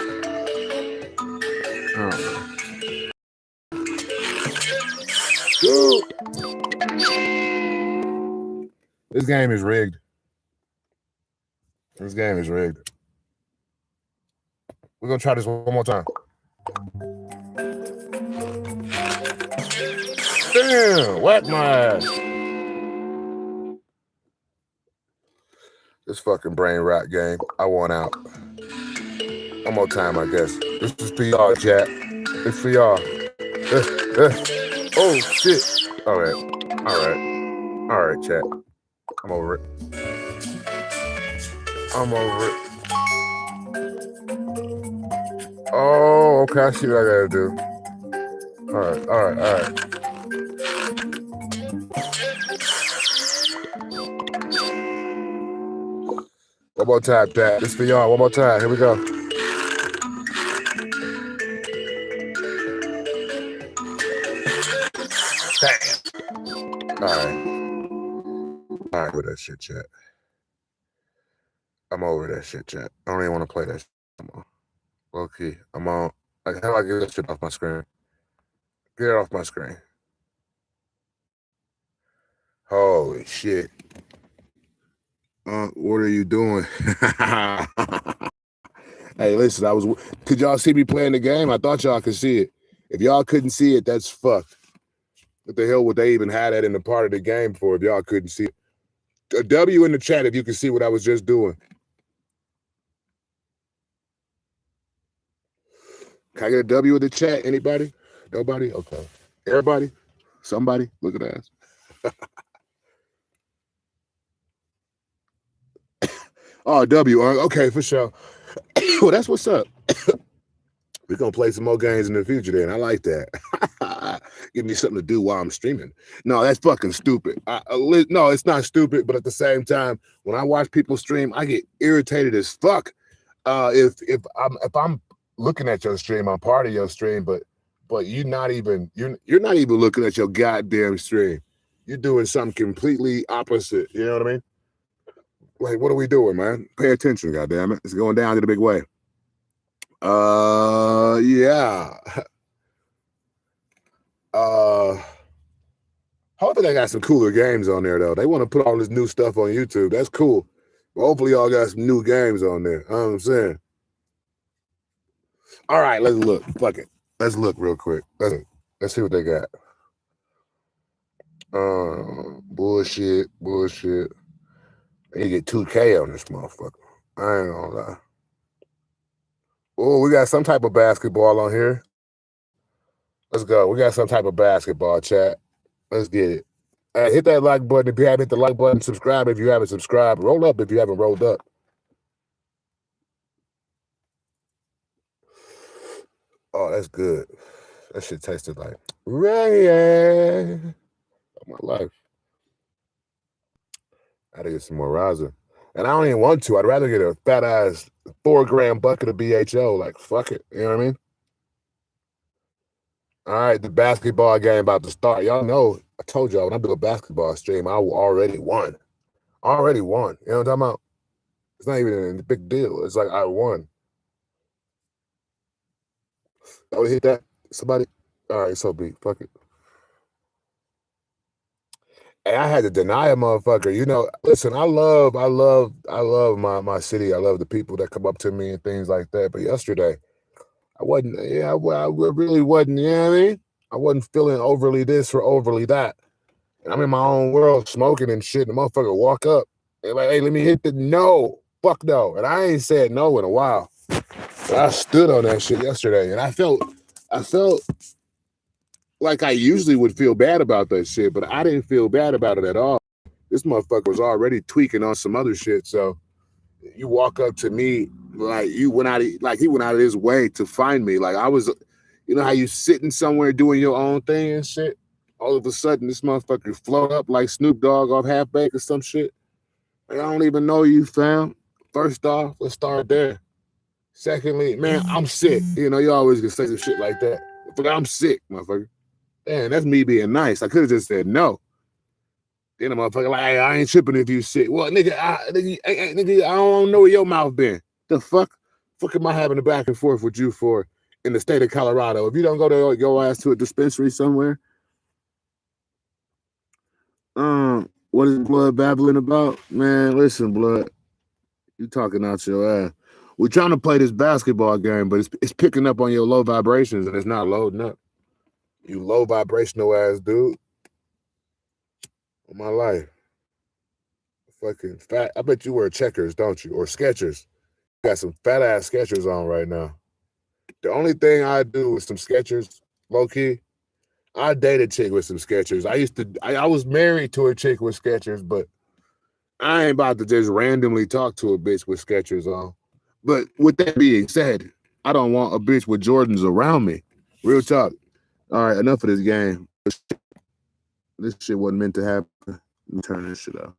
Ooh. This game is rigged. We're gonna try this one more time. Damn, whack my ass. This fucking brain rot game. I want out. One more time, I guess. This is for y'all, chat. It's for y'all. Oh, shit. All right, chat. I'm over it. Oh, okay. I see what I gotta do. All right. One more time, Dad. This for y'all. One more time. Here we go. Damn. All right with that shit, chat. I'm over that shit, chat. I don't even want to play that shit anymore. Low key. I'm on. Like, how do I get that shit off my screen? Get it off my screen. Holy shit. What are you doing? Hey, listen, could y'all see me playing the game? I thought y'all could see it. If y'all couldn't see it, that's fucked. What the hell would they even have that in the part of the game for if y'all couldn't see it? A W in the chat if you can see what I was just doing. Can I get a W in the chat? Anybody? Nobody? Okay. Everybody? Somebody? Look at that. Oh, W. Okay, for sure. Well, that's what's up. We're going to play some more games in the future then. I like that. Give me something to do while I'm streaming. No, that's fucking stupid. No, it's not stupid, but at the same time, when I watch people stream, I get irritated as fuck. If I'm looking at your stream, I'm part of your stream, but you're not even looking at your goddamn stream. You're doing something completely opposite. You know what I mean? Like, what are we doing, man? Pay attention, goddamn it. It's going down in a big way. Yeah. Hopefully they got some cooler games on there though. They want to put all this new stuff on YouTube. That's cool. But hopefully y'all got some new games on there. You know what I'm saying? All right, let's look. Fuck it. Let's look real quick. Let's see what they got. Bullshit. You get 2K on this motherfucker. I ain't gonna lie. Oh, we got some type of basketball on here. Let's go. We got some type of basketball, chat. Let's get it. Hit that like button if you haven't hit the like button. Subscribe if you haven't subscribed. Roll up if you haven't rolled up. Oh, that's good. That shit tasted like rain. My life. I gotta get some more Raza. And I don't even want to. I'd rather get a fat ass 4-gram bucket of BHO. Like, fuck it. You know what I mean? All right, the basketball game about to start. Y'all know, I told y'all when I do a basketball stream, I already won. You know what I'm talking about? It's not even a big deal. It's like I won. I would hit that. Somebody. All right, so be. Fuck it. Hey, I had to deny a motherfucker. You know, listen, I love my city. I love the people that come up to me and things like that. But yesterday, I really wasn't, you know what I mean? I wasn't feeling overly this or overly that. And I'm in my own world smoking and shit. And the motherfucker walk up and like, hey, let me hit the no. Fuck no. And I ain't said no in a while. But I stood on that shit yesterday. And I felt like I usually would feel bad about that shit, but I didn't feel bad about it at all. This motherfucker was already tweaking on some other shit. So you walk up to me like he went out of his way to find me. Like I was, you know how you sitting somewhere doing your own thing and shit. All of a sudden, this motherfucker float up like Snoop Dogg off Half Baked or some shit. Like, I don't even know you, fam. First off, let's start there. Secondly, man, I'm sick. You know, you always can say some shit like that. But I'm sick, motherfucker. Damn, that's me being nice. I could have just said no. Then the motherfucker like, hey, I ain't tripping if you sick. Well, nigga, I don't know where your mouth been. The fuck am I having a back and forth with you for in the state of Colorado? If you don't go to your ass to a dispensary somewhere, what is Blood babbling about? Man, listen, Blood, you talking out your ass. We're trying to play this basketball game, but it's picking up on your low vibrations and it's not loading up. You low vibrational ass dude. My life. Fucking fat. I bet you wear Checkers, don't you? Or Skechers. You got some fat ass Skechers on right now. The only thing I do with some Skechers, low key, I date a chick with some Skechers. I was married to a chick with Skechers, but I ain't about to just randomly talk to a bitch with Skechers on. But with that being said, I don't want a bitch with Jordans around me. Real talk. All right, enough of this game. This shit wasn't meant to happen. Let me turn this shit off.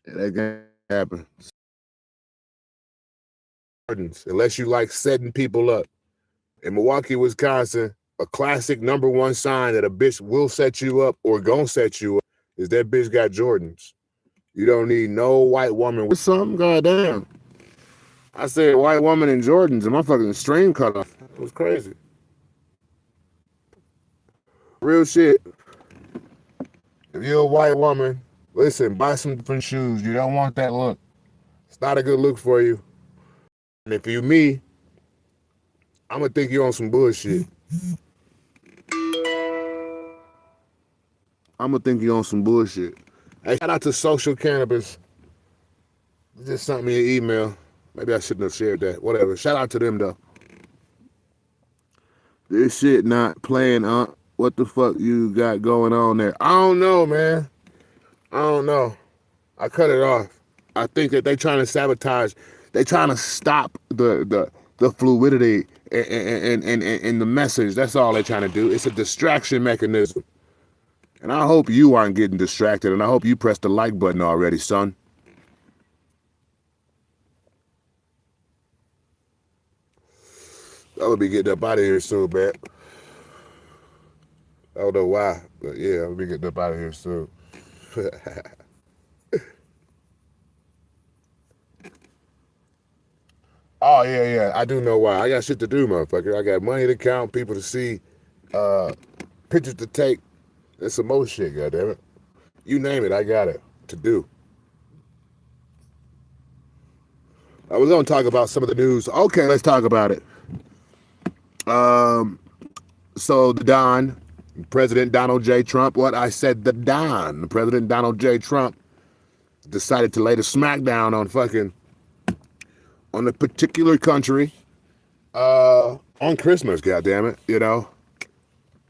Yeah, that game happened. Jordans, unless you like setting people up. In Milwaukee, Wisconsin, a classic #1 sign that a bitch will set you up or gonna set you up is that bitch got Jordans. You don't need no white woman with something. Goddamn. I said white woman in Jordans and my fucking stream cut off. It was crazy. Real shit. If you're a white woman, listen, buy some different shoes. You don't want that look. It's not a good look for you. And if you me, I'm gonna think you on some bullshit. I'm gonna think you on some bullshit. Hey, shout out to Social Cannabis. They just sent me an email. Maybe I shouldn't have shared that. Whatever. Shout out to them though. This shit not playing, what the fuck you got going on there? I don't know, man. I don't know. I cut it off. I think that they trying to sabotage. They trying to stop the fluidity and the message. That's all they're trying to do. It's a distraction mechanism. And I hope you aren't getting distracted, and I hope you press the like button already, son. I would be getting up out of here soon, man. I don't know why, but yeah, I'll be getting up out of here soon. Oh, yeah. I do know why. I got shit to do, motherfucker. I got money to count, people to see, pictures to take. There's some more shit, goddammit. You name it, I got it to do. I was gonna talk about some of the news. Okay, let's talk about it. So the Don, President Donald J. Trump, President Donald J. Trump decided to lay the smackdown on a particular country, on Christmas, goddammit, you know.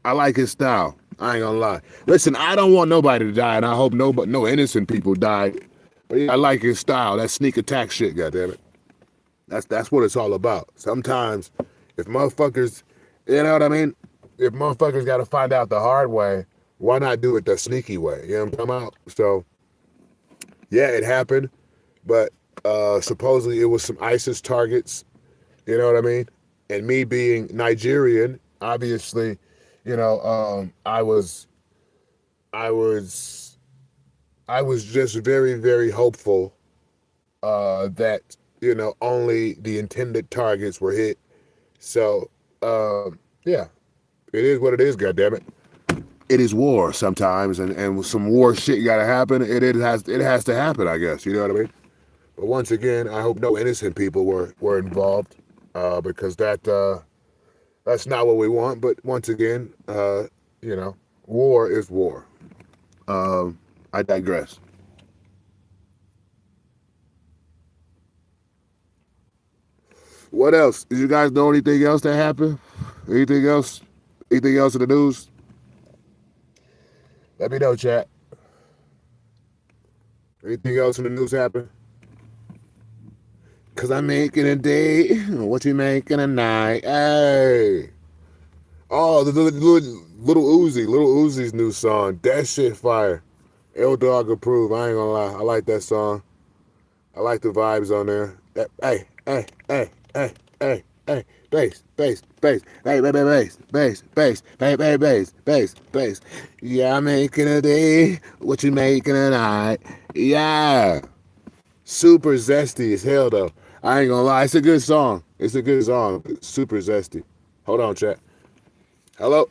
I like his style. I ain't gonna lie. Listen, I don't want nobody to die, and I hope no innocent people die. But yeah, I like his style. That sneak attack shit, goddammit. That's what it's all about. Sometimes, if motherfuckers, you know what I mean? If motherfuckers got to find out the hard way, why not do it the sneaky way? You know what I'm talking about? So, yeah, it happened, but supposedly it was some ISIS targets. You know what I mean? And me being Nigerian, obviously, you know, I was just very, very hopeful that, you know, only the intended targets were hit. So, yeah, it is what it is, goddammit. It is war sometimes, and some war shit gotta happen. It has to happen, I guess. You know what I mean? But once again, I hope no innocent people were involved, because that's not what we want. But once again, you know, war is war. I digress. What else? Did you guys know anything else that happened? Anything else? Anything else in the news? Let me know, chat. Anything else in the news happen? Cause I'm making a day. What you making a night? Hey. Oh, the little Uzi's new song. That shit fire. L Dog approve. I ain't gonna lie. I like that song. I like the vibes on there. Hey, bass, bass. Yeah, I'm making a day. What you making a night? Yeah. Super zesty as hell, though. I ain't gonna lie. It's a good song. Super zesty. Hold on, chat. Hello?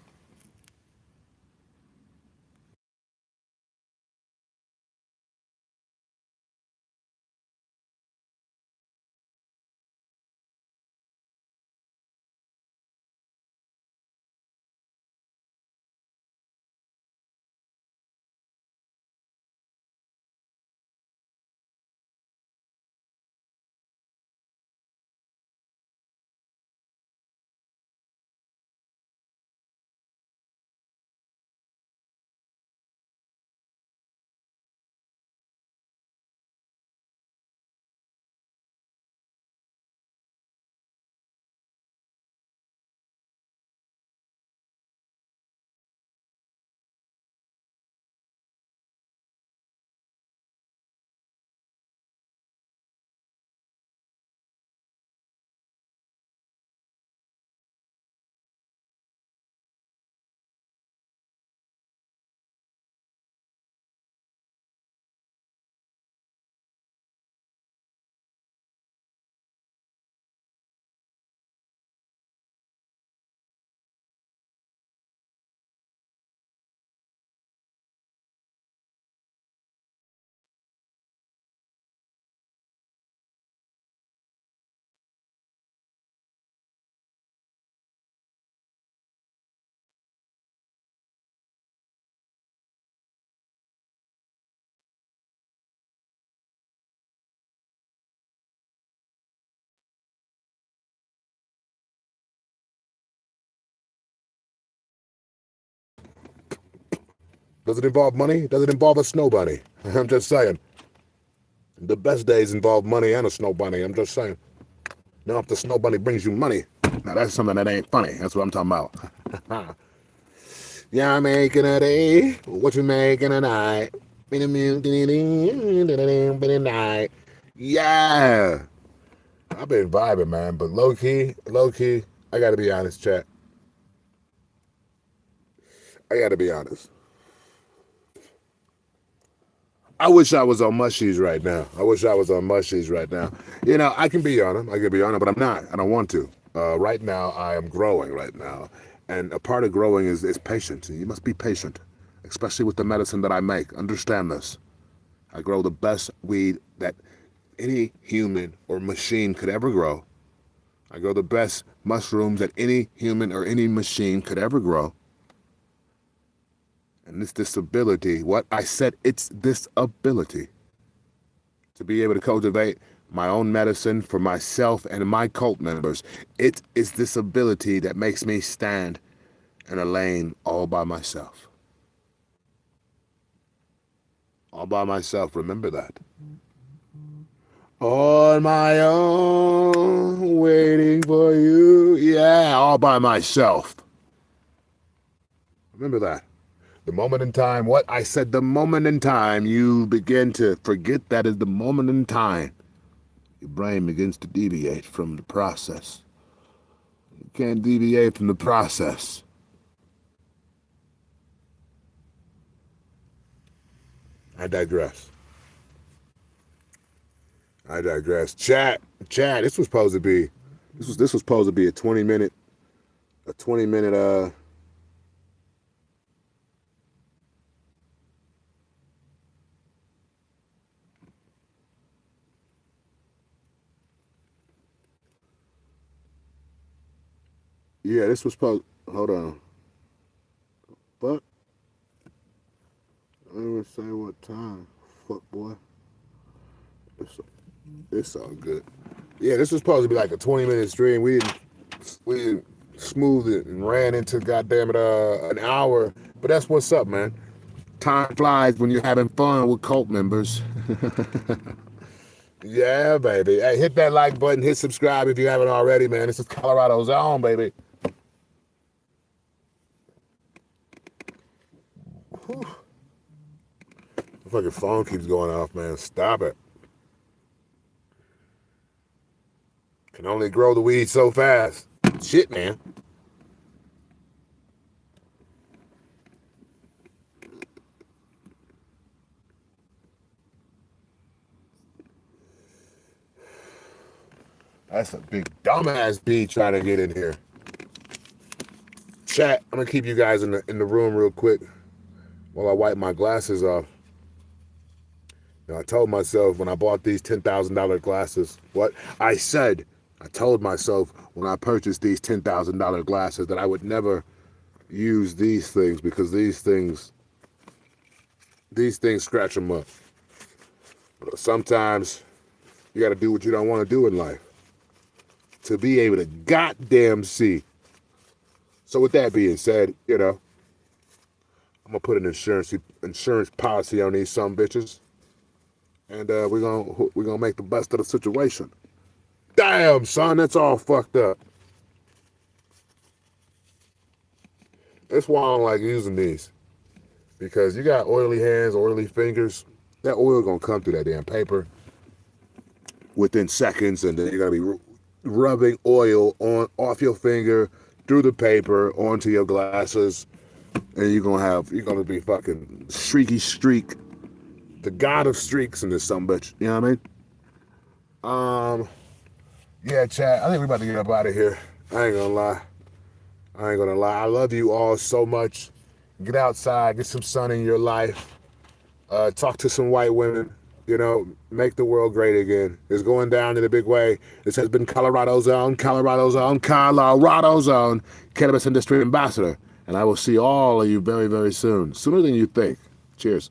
Does it involve money? Does it involve a snow bunny? I'm just saying. The best days involve money and a snow bunny. I'm just saying. Now, if the snow bunny brings you money, now that's something that ain't funny. That's what I'm talking about. Yeah, I'm making a day. What you making a night? Yeah. I've been vibing, man. But low key, I gotta be honest, chat. I gotta be honest. I wish I was on mushies right now. You know, I can be on them. But I'm not. I don't want to. Right now, I am growing right now. And a part of growing is patience. You must be patient, especially with the medicine that I make. Understand this. I grow the best weed that any human or machine could ever grow. I grow the best mushrooms that any human or any machine could ever grow. And it's this ability, what I said, it's this ability to be able to cultivate my own medicine for myself and my cult members. It is this ability that makes me stand in a lane all by myself. All by myself, remember that. On my own, waiting for you. Yeah, all by myself. Remember that. The moment in time, what I said, the moment in time you begin to forget that is the moment in time. Your brain begins to deviate from the process. You can't deviate from the process. I digress. Chat, this was supposed to be a 20-minute, yeah, this was supposed, hold on. Fuck. I don't even say what time. Fuck, boy. It's all good. Yeah, this was supposed to be like a 20-minute stream. We didn't smooth it and ran into goddamn it an hour. But that's what's up, man. Time flies when you're having fun with cult members. Yeah, baby. Hey, hit that like button, hit subscribe if you haven't already, man. This is Colorado's own, baby. Whew. The fucking phone keeps going off, man. Stop it. Can only grow the weed so fast. Shit, man. That's a big dumbass bee trying to get in here. Chat, I'm gonna keep you guys in the room real quick while I wipe my glasses off. You know, I told myself when I bought these $10,000 glasses, I told myself when I purchased these $10,000 glasses that I would never use these things because these things scratch them up. But sometimes you got to do what you don't want to do in life to be able to goddamn see. So with that being said, you know, I'm gonna put an insurance policy on these some bitches, and we're gonna make the best of the situation. Damn, son, that's all fucked up. That's why I don't like using these, because you got oily hands, oily fingers. That oil gonna come through that damn paper within seconds, and then you're gonna be rubbing oil off your finger, through the paper, onto your glasses, and you're gonna be fucking streaky streak, the god of streaks in this sumbitch. You know what I mean? Yeah, chat. I think we're about to get up out of here. I ain't gonna lie. I love you all so much. Get outside, get some sun in your life. Talk to some white women. You know, make the world great again. It's going down in a big way. This has been Colorado's own Cannabis Industry Ambassador. And I will see all of you very, very soon. Sooner than you think. Cheers.